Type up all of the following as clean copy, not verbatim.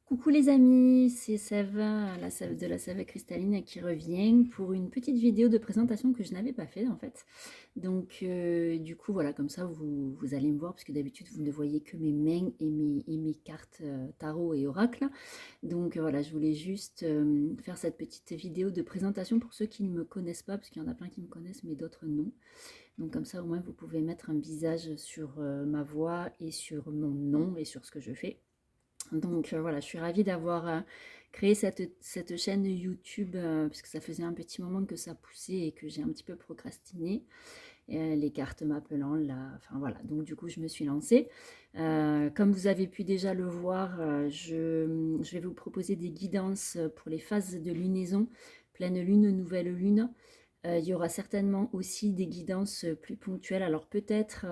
Coucou les amis, c'est Sève, la Sève de la Sève cristalline qui revient pour une petite vidéo de présentation que je n'avais pas fait en fait. Donc du coup voilà, comme ça vous allez me voir parce que d'habitude vous ne voyez que mes mains et mes cartes tarot et oracle. Donc voilà, je voulais juste faire cette petite vidéo de présentation pour ceux qui ne me connaissent pas, parce qu'il y en a plein qui me connaissent mais d'autres non. Donc comme ça au moins vous pouvez mettre un visage sur ma voix et sur mon nom et sur ce que je fais. Donc voilà, je suis ravie d'avoir créé cette chaîne YouTube, parce que ça faisait un petit moment que ça poussait et que j'ai un petit peu procrastiné. Les cartes m'appelant là, enfin voilà, donc du coup je me suis lancée. Comme vous avez pu déjà le voir, je vais vous proposer des guidances pour les phases de lunaison, pleine lune, nouvelle lune. Il y aura certainement aussi des guidances plus ponctuelles, alors peut-être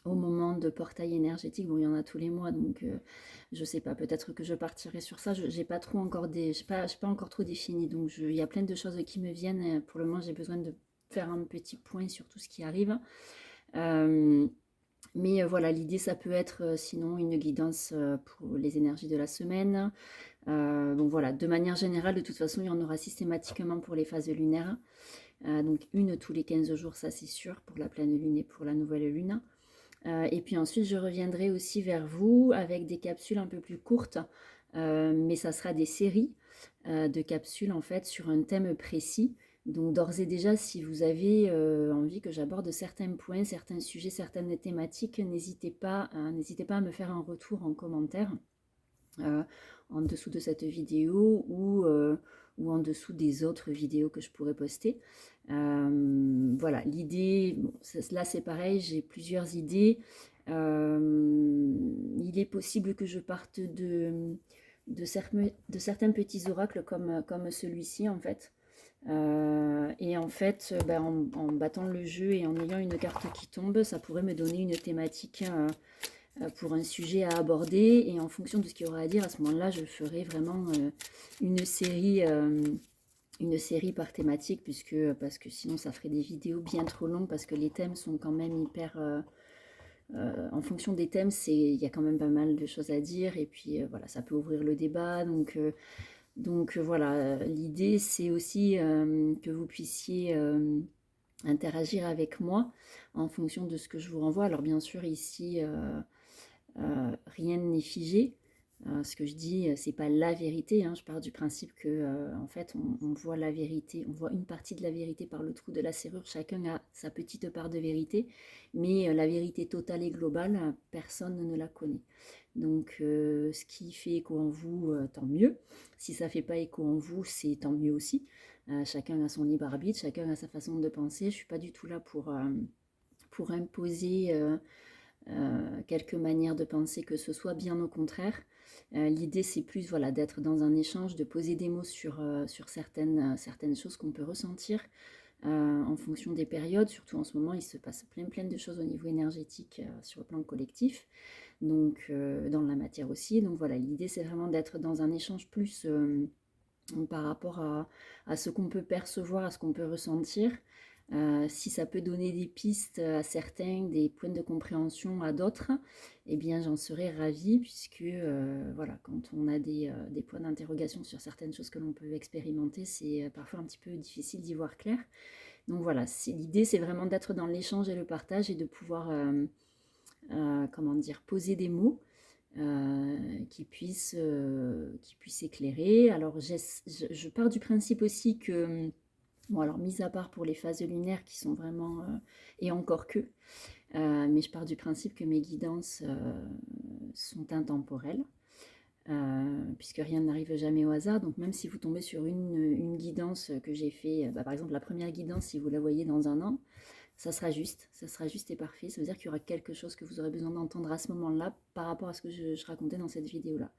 au moment de portail énergétique. Bon, il y en a tous les mois, donc je sais pas, peut-être que je partirai sur ça. J'ai pas trop encore j'ai pas encore trop défini, donc il y a plein de choses qui me viennent. Pour le moment, j'ai besoin de faire un petit point sur tout ce qui arrive. Euh, mais voilà, l'idée, ça peut être sinon une guidance pour les énergies de la semaine. Bon voilà, de manière générale, de toute façon, il y en aura systématiquement pour les phases lunaires. Donc une tous les 15 jours, ça c'est sûr, pour la pleine lune et pour la nouvelle lune. Et puis ensuite, je reviendrai aussi vers vous avec des capsules un peu plus courtes, mais ça sera des séries de capsules en fait sur un thème précis. Donc d'ores et déjà, si vous avez envie que j'aborde certains points, certains sujets, certaines thématiques, n'hésitez pas à me faire un retour en commentaire euh, en dessous de cette vidéo ou en dessous des autres vidéos que je pourrais poster. Voilà, l'idée, bon, là c'est pareil, j'ai plusieurs idées. Il est possible que je parte de certains petits oracles comme celui-ci en fait. Et en fait, ben, en battant le jeu et en ayant une carte qui tombe, ça pourrait me donner une thématique pour un sujet à aborder. Et en fonction de ce qu'il y aura à dire, à ce moment-là, je ferai vraiment une série, euh, une série par thématique, parce que sinon ça ferait des vidéos bien trop longues, parce que les thèmes sont quand même hyper... en fonction des thèmes, il y a quand même pas mal de choses à dire, et puis voilà, ça peut ouvrir le débat. Donc voilà, l'idée c'est aussi que vous puissiez interagir avec moi en fonction de ce que je vous renvoie. Alors bien sûr ici, rien n'est figé. Ce que je dis, c'est pas la vérité, hein. Je pars du principe que, en fait, on voit la vérité, on voit une partie de la vérité par le trou de la serrure. Chacun a sa petite part de vérité, mais la vérité totale et globale, personne ne la connaît. Donc, ce qui fait écho en vous, tant mieux. Si ça fait pas écho en vous, c'est tant mieux aussi. Chacun a son libre arbitre, chacun a sa façon de penser. Je suis pas du tout là pour imposer quelques manières de penser que ce soit, bien au contraire. L'idée c'est plus voilà, d'être dans un échange, de poser des mots sur certaines choses qu'on peut ressentir en fonction des périodes. Surtout en ce moment, il se passe plein de choses au niveau énergétique sur le plan collectif, donc dans la matière aussi. Donc voilà, l'idée c'est vraiment d'être dans un échange plus par rapport à ce qu'on peut percevoir, à ce qu'on peut ressentir. Si ça peut donner des pistes à certains, des points de compréhension à d'autres, eh bien j'en serais ravie, puisque voilà, quand on a des points d'interrogation sur certaines choses que l'on peut expérimenter, c'est parfois un petit peu difficile d'y voir clair. Donc voilà, l'idée c'est vraiment d'être dans l'échange et le partage et de pouvoir comment dire, poser des mots qui puissent éclairer. Alors je pars du principe aussi que, bon alors mis à part pour les phases lunaires qui sont vraiment, et encore que, mais je pars du principe que mes guidances sont intemporelles. Puisque rien n'arrive jamais au hasard, donc même si vous tombez sur une guidance que j'ai fait, par exemple la première guidance, si vous la voyez dans un an, ça sera juste et parfait. Ça veut dire qu'il y aura quelque chose que vous aurez besoin d'entendre à ce moment-là par rapport à ce que je racontais dans cette vidéo-là.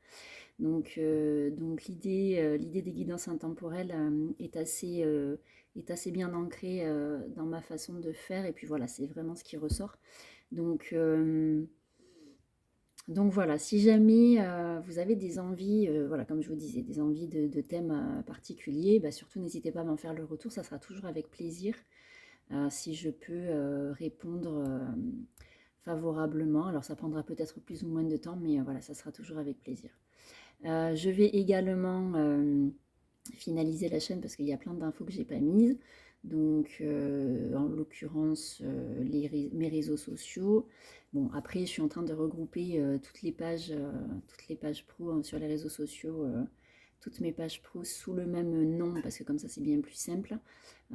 Donc l'idée des guidances intemporelles est assez bien ancrée dans ma façon de faire, et puis voilà, c'est vraiment ce qui ressort. Donc, euh, donc voilà, si jamais vous avez des envies, voilà, comme je vous disais, des envies de thèmes particuliers, bah, surtout n'hésitez pas à m'en faire le retour, ça sera toujours avec plaisir. Si je peux répondre favorablement. Alors ça prendra peut-être plus ou moins de temps, mais voilà, ça sera toujours avec plaisir. Je vais également finaliser la chaîne parce qu'il y a plein d'infos que j'ai pas mises. Donc, en l'occurrence, mes réseaux sociaux. Bon, après, je suis en train de regrouper toutes les pages pro hein, sur les réseaux sociaux, toutes mes pages pro sous le même nom, parce que comme ça, c'est bien plus simple.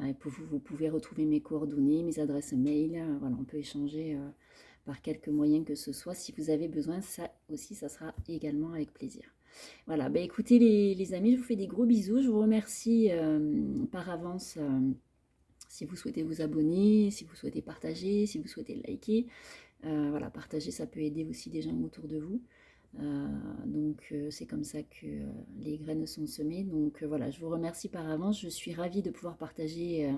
Et vous pouvez retrouver mes coordonnées, mes adresses mail. Voilà, on peut échanger par quelque moyen que ce soit. Si vous avez besoin, ça aussi, ça sera également avec plaisir. Voilà, bah écoutez les amis, je vous fais des gros bisous. Je vous remercie par avance si vous souhaitez vous abonner, si vous souhaitez partager, si vous souhaitez liker. Voilà, partager, ça peut aider aussi des gens autour de vous. Donc c'est comme ça que les graines sont semées. Donc voilà, je vous remercie par avance. Je suis ravie de pouvoir partager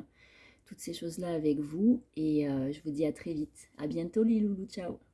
toutes ces choses-là avec vous. Et je vous dis à très vite. À bientôt les loulous, ciao.